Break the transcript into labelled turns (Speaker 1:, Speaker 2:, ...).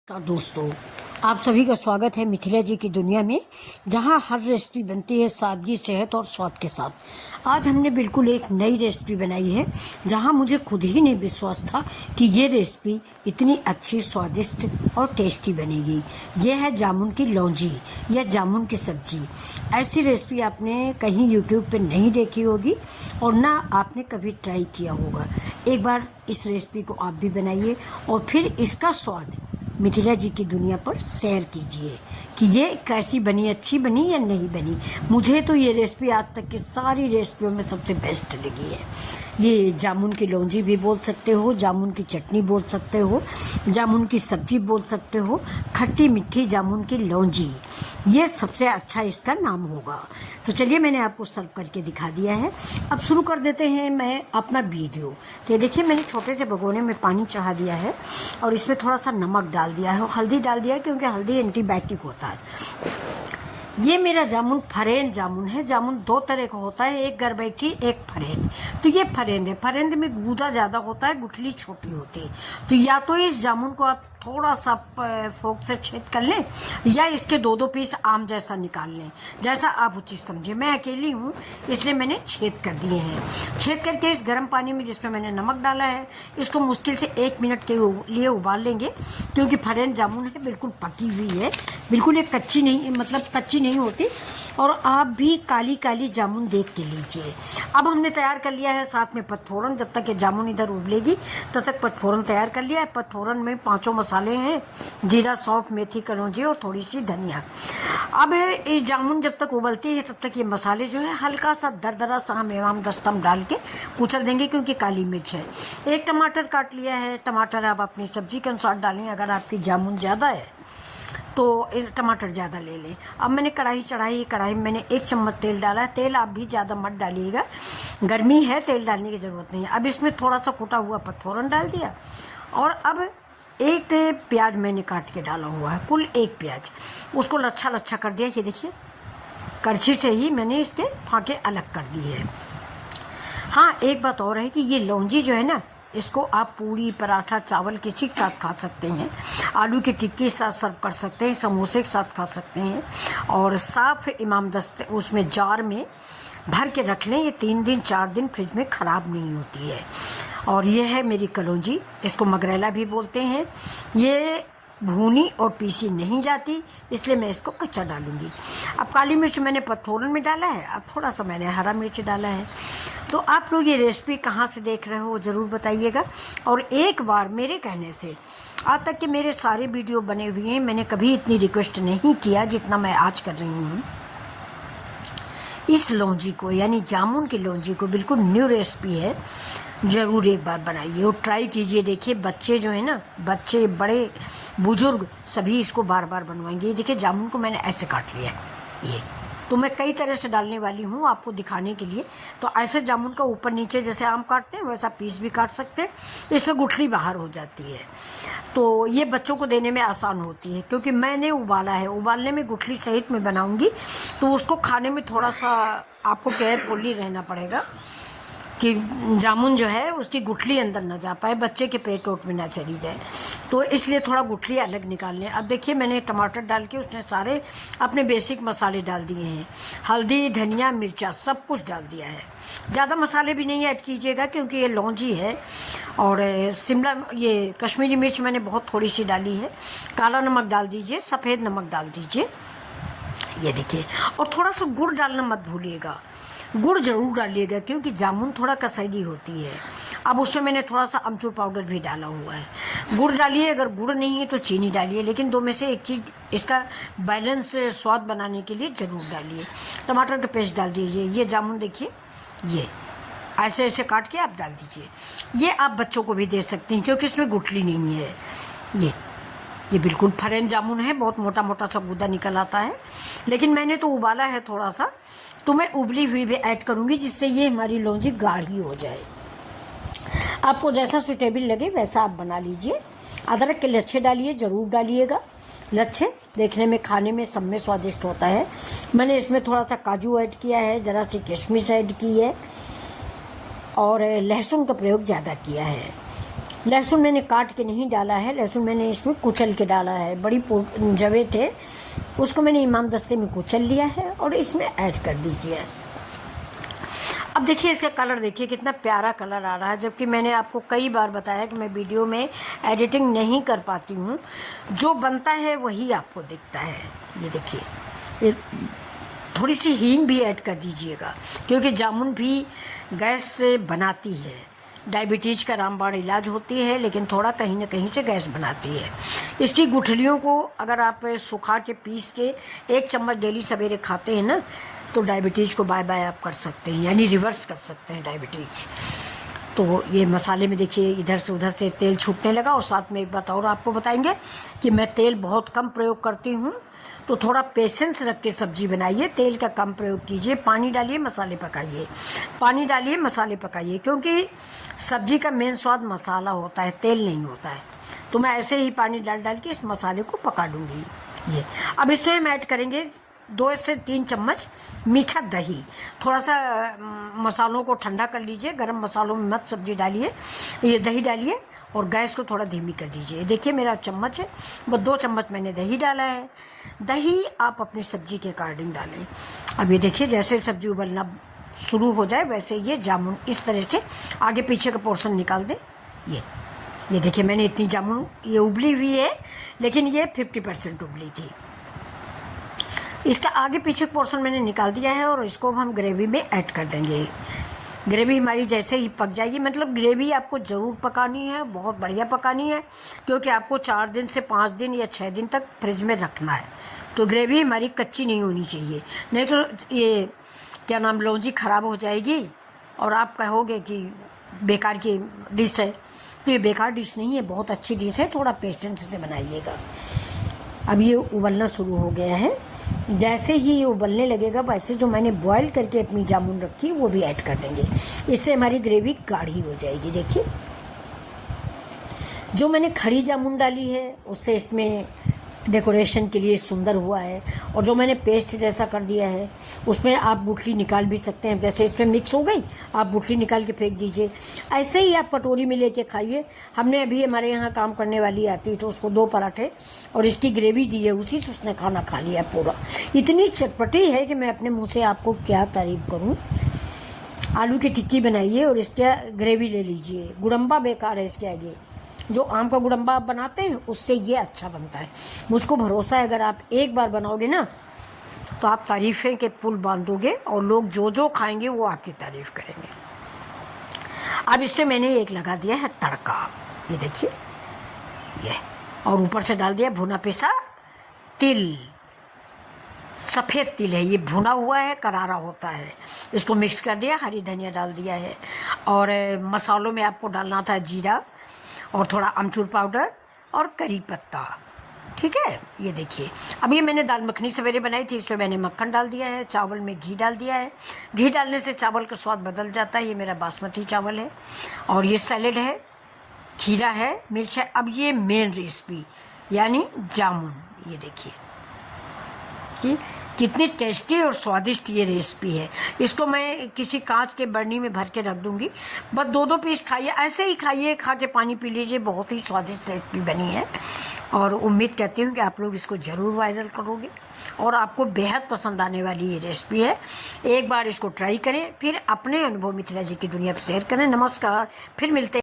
Speaker 1: दोस्तों, आप सभी का स्वागत है मिथिला जी की दुनिया में, जहां हर रेसिपी बनती है सादगी, सेहत और स्वाद के साथ। आज हमने बिल्कुल एक नई रेसिपी बनाई है, जहां मुझे खुद ही नहीं विश्वास था कि ये रेसिपी इतनी अच्छी, स्वादिष्ट और टेस्टी बनेगी। ये है जामुन की लौंजी या जामुन की सब्जी। ऐसी रेसिपी आपने कहीं यूट्यूब पे नहीं देखी होगी और ना आपने कभी ट्राई किया होगा। एक बार इस रेसिपी को आप भी बनाइए और फिर इसका स्वाद मिथिला जी की दुनिया पर शेयर कीजिए कि ये कैसी बनी, अच्छी बनी या नहीं बनी। मुझे तो ये रेसिपी आज तक की सारी रेसिपियों में सबसे बेस्ट लगी है। ये जामुन की लौंजी भी बोल सकते हो, जामुन की चटनी बोल सकते हो, जामुन की सब्जी बोल सकते हो, खट्टी मीठी जामुन की लौंजी, ये सबसे अच्छा इसका नाम होगा। तो चलिए, मैंने आपको सर्व करके दिखा दिया है। अब शुरू कर देते हैं मैं अपना वीडियो। तो ये देखिए, मैंने छोटे से भगोने में पानी चढ़ा दिया है और इसमें थोड़ा सा नमक डाल दिया है और हल्दी डाल दिया है, क्योंकि हल्दी एंटीबायोटिक होता है। ये मेरा जामुन फरेंद जामुन है। जामुन दो तरह का होता है, एक गरबैकी, एक फरेंद। तो ये फरेंद है। फरेंद में गूदा ज़्यादा होता है, गुठली छोटी होती है। तो या तो इस जामुन को आप थोड़ा सा फोक से छेद कर लें या इसके दो दो पीस आम जैसा निकाल लें, जैसा आप उचित समझे। मैं अकेली हूँ इसलिए मैंने छेद कर दिए हैं। छेद करके इस गर्म पानी में जिसमें मैंने नमक डाला है, इसको मुश्किल से 1 मिनट के लिए उबाल लेंगे, क्योंकि फरेंद जामुन है, बिल्कुल पकी हुई है, बिल्कुल एक कच्ची नहीं, मतलब कच्ची नहीं होती। और आप भी काली काली जामुन देख के लीजिए। अब हमने तैयार कर लिया है साथ में पचफोरन। जब तक ये जामुन इधर उबलेगी तब तक पचफोरन तैयार कर लिया है। पचफोरन में 5 मसाले हैं, जीरा, सौंफ, मेथी, कलौंजी और थोड़ी सी धनिया। अब ये जामुन जब तक उबलती है तब तक ये मसाले जो है हल्का सा दरदरा सा हम एवं दस्तम डाल के कुचल देंगे, क्योंकि काली मिर्च है। एक टमाटर काट लिया है। टमाटर आप अपनी सब्जी के अनुसार डालें। अगर आपकी जामुन ज़्यादा है तो टमाटर ज़्यादा ले लें। अब मैंने कढ़ाई चढ़ाई। कढ़ाई में मैंने 1 चम्मच तेल डाला है। तेल आप भी ज़्यादा मत डालिएगा, गर्मी है, तेल डालने की ज़रूरत नहीं है। अब इसमें थोड़ा सा कुटा हुआ पचफोरन डाल दिया और अब 1 प्याज मैंने काट के डाला हुआ है, कुल 1 प्याज। उसको लच्छा लच्छा कर दिया। ये देखिए, करछी से ही मैंने इसके फाँके अलग कर दिए हैं। हाँ, एक बात और है कि ये लौंजी जो है ना, इसको आप पूरी, पराठा, चावल किसी के साथ खा सकते हैं। आलू की टिक्की के साथ सर्व कर सकते हैं, समोसे के साथ खा सकते हैं। और साफ इमामदस्ते उसमें जार में भर के रख लें। ये 3 दिन 4 दिन फ्रिज में ख़राब नहीं होती है। और ये है मेरी कलौंजी, इसको मगरेला भी बोलते हैं। ये भूनी और पीसी नहीं जाती, इसलिए मैं इसको कच्चा डालूंगी। अब काली मिर्च मैंने पचफोरन में डाला है, अब थोड़ा सा मैंने हरा मिर्च डाला है। तो आप लोग ये रेसिपी कहाँ से देख रहे हो ज़रूर बताइएगा। और एक बार मेरे कहने से आज तक के मेरे सारे वीडियो बने हुए हैं, मैंने कभी इतनी रिक्वेस्ट नहीं किया जितना मैं आज कर रही हूँ। इस लौंजी को, यानी जामुन की लौंजी को, बिल्कुल न्यू रेसिपी है, ज़रूर एक बार बनाइए और ट्राई कीजिए। देखिए, बच्चे जो है ना, बच्चे, बड़े, बुजुर्ग, सभी इसको बार बार बनवाएंगे। ये देखिए, जामुन को मैंने ऐसे काट लिया। ये तो मैं कई तरह से डालने वाली हूँ आपको दिखाने के लिए। तो ऐसे जामुन का ऊपर नीचे जैसे आम काटते हैं वैसा पीस भी काट सकते हैं। इसमें गुठली बाहर हो जाती है, तो ये बच्चों को देने में आसान होती है। क्योंकि मैंने उबाला है, उबालने में गुठली सहित में बनाऊंगी, तो उसको खाने में थोड़ा सा आपको केयरफुली रहना पड़ेगा कि जामुन जो है उसकी गुठली अंदर ना जा पाए, बच्चे के पेट ओट में ना चली जाए। तो इसलिए थोड़ा गुठली अलग निकाल लें। अब देखिए, मैंने टमाटर डाल के उसने सारे अपने बेसिक मसाले डाल दिए हैं। हल्दी, धनिया, मिर्चा सब कुछ डाल दिया है। ज़्यादा मसाले भी नहीं ऐड कीजिएगा, क्योंकि ये लौंजी है। और शिमला, ये कश्मीरी मिर्च मैंने बहुत थोड़ी सी डाली है। काला नमक डाल दीजिए, सफ़ेद नमक डाल दीजिए। ये देखिए, और थोड़ा सा गुड़ डालना मत भूलिएगा। गुड़ जरूर डालिएगा, क्योंकि जामुन थोड़ा कसैली होती है। अब उसमें मैंने थोड़ा सा अमचूर पाउडर भी डाला हुआ है। गुड़ डालिए, अगर गुड़ नहीं है तो चीनी डालिए, लेकिन 2 में से एक चीज़ इसका बैलेंस स्वाद बनाने के लिए ज़रूर डालिए। टमाटर का पेस्ट डाल दीजिए। ये जामुन देखिए, ये ऐसे ऐसे काट के आप डाल दीजिए। ये आप बच्चों को भी दे सकते हैं, क्योंकि इसमें गुठली नहीं है। ये बिल्कुल फरेंद जामुन है, बहुत मोटा मोटा सा गूदा निकल आता है। लेकिन मैंने तो उबाला है थोड़ा सा, तो मैं उबली हुई भी ऐड करूँगी, जिससे ये हमारी लौंजी गाढ़ी हो जाए। आपको जैसा सूटेबल लगे वैसा आप बना लीजिए। अदरक के लच्छे डालिए, ज़रूर डालिएगा। लच्छे देखने में, खाने में, सब में स्वादिष्ट होता है। मैंने इसमें थोड़ा सा काजू ऐड किया है, ज़रा सी किशमिश ऐड की है और लहसुन का प्रयोग ज़्यादा किया है। लहसुन मैंने काट के नहीं डाला है, लहसुन मैंने इसमें कुचल के डाला है। बड़ी जवे थे उसको मैंने इमाम दस्ते में कुचल लिया है और इसमें ऐड कर दीजिए। अब देखिए इसका कलर देखिए कितना प्यारा कलर आ रहा है, जबकि मैंने आपको कई बार बताया कि मैं वीडियो में एडिटिंग नहीं कर पाती हूँ, जो बनता है वही आपको दिखता है। ये देखिए, ये थोड़ी सी हींग भी ऐड कर दीजिएगा, क्योंकि जामुन भी गैस से बनाती है। डायबिटीज़ का रामबाण इलाज होती है, लेकिन थोड़ा कहीं ना कहीं से गैस बनाती है। इसकी गुठलियों को अगर आप सुखा के पीस के 1 चम्मच डेली सवेरे खाते हैं ना, तो डायबिटीज़ को बाय बाय आप कर सकते हैं, यानी रिवर्स कर सकते हैं डायबिटीज़। तो ये मसाले में देखिए इधर से उधर से तेल छूटने लगा। और साथ में एक बात और आपको बताएंगे कि मैं तेल बहुत कम प्रयोग करती हूँ, तो थोड़ा पेशेंस रख के सब्जी बनाइए, तेल का कम प्रयोग कीजिए। पानी डालिए, मसाले पकाइए, पानी डालिए, मसाले पकाइए, क्योंकि सब्जी का मेन स्वाद मसाला होता है, तेल नहीं होता है। तो मैं ऐसे ही पानी डाल के इस मसाले को पका लूँगी। ये अब इसमें हम ऐड करेंगे 2 से 3 चम्मच मीठा दही। थोड़ा सा मसालों को ठंडा कर लीजिए, गरम मसालों में मत सब्जी डालिए, ये दही डालिए और गैस को थोड़ा धीमी कर दीजिए। देखिए मेरा चम्मच है, बस 2 चम्मच मैंने दही डाला है। दही आप अपनी सब्जी के अकॉर्डिंग डालें। अब ये देखिए जैसे सब्जी उबलना शुरू हो जाए वैसे ये जामुन इस तरह से आगे पीछे का पोर्शन निकाल दें। ये देखिए मैंने इतनी जामुन ये उबली हुई है, लेकिन ये 50% उबली थी। इसका आगे पीछे पोर्शन मैंने निकाल दिया है और इसको हम ग्रेवी में ऐड कर देंगे। ग्रेवी हमारी जैसे ही पक जाएगी, मतलब ग्रेवी आपको ज़रूर पकानी है, बहुत बढ़िया पकानी है, क्योंकि आपको 4 दिन से 5 दिन या 6 दिन तक फ्रिज में रखना है। तो ग्रेवी हमारी कच्ची नहीं होनी चाहिए, नहीं तो ये क्या नाम लौंजी ख़राब हो जाएगी और आप कहोगे कि बेकार की डिश है। तो ये बेकार डिश नहीं है, बहुत अच्छी डिश है, थोड़ा पेशेंस से बनाइएगा। अब ये उबलना शुरू हो गया है। जैसे ही ये उबलने लगेगा वैसे जो मैंने बॉईल करके अपनी जामुन रखी वो भी ऐड कर देंगे, इससे हमारी ग्रेवी गाढ़ी हो जाएगी। देखिए जो मैंने खड़ी जामुन डाली है उससे इसमें डेकोरेशन के लिए सुंदर हुआ है, और जो मैंने पेस्ट जैसा कर दिया है उसमें आप गुठली निकाल भी सकते हैं। जैसे इसमें मिक्स हो गई आप गुठली निकाल के फेंक दीजिए, ऐसे ही आप कटोरी में लेके खाइए। हमने अभी हमारे यहाँ काम करने वाली आती तो उसको 2 पराठे और इसकी ग्रेवी दी है, उसी से उसने खाना खा लिया पूरा। इतनी चटपटी है कि मैं अपने मुँह से आपको क्या तारीफ़ करूँ। आलू की टिक्की बनाइए और इसका ग्रेवी ले लीजिए, गुड़म्बा बेकार है इसके आगे। जो आम का गुड़म्बा आप बनाते हैं उससे ये अच्छा बनता है। मुझको भरोसा है अगर आप एक बार बनाओगे ना तो आप तारीफ़ें के पुल बांधोगे और लोग जो जो खाएंगे वो आपकी तारीफ़ करेंगे। अब इसमें मैंने एक लगा दिया है तड़का, ये देखिए ये, और ऊपर से डाल दिया भुना पिसा तिल। सफ़ेद तिल है, ये भुना हुआ है, करारा होता है। इसको मिक्स कर दिया, हरी धनिया डाल दिया है, और मसालों में आपको डालना था जीरा और थोड़ा अमचूर पाउडर और करी पत्ता, ठीक है। ये देखिए अब ये मैंने दाल मखनी सवेरे बनाई थी, इसमें मैंने मक्खन डाल दिया है, चावल में घी डाल दिया है। घी डालने से चावल का स्वाद बदल जाता है। ये मेरा बासमती चावल है और ये सैलेड है, खीरा है, मिर्च है। अब ये मेन रेसिपी यानी जामुन, ये देखिए कि कितनी टेस्टी और स्वादिष्ट ये रेसिपी है। इसको मैं किसी कांच के बर्नी में भर के रख दूंगी, बस 2-2 पीस खाइए, ऐसे ही खाइए, खा के पानी पी लीजिए। बहुत ही स्वादिष्ट रेसिपी बनी है और उम्मीद करती हूँ कि आप लोग इसको ज़रूर वायरल करोगे और आपको बेहद पसंद आने वाली ये रेसिपी है। एक बार इसको ट्राई करें, फिर अपने अनुभव मिथिला जी की दुनिया पर शेयर करें। नमस्कार, फिर मिलते हैं।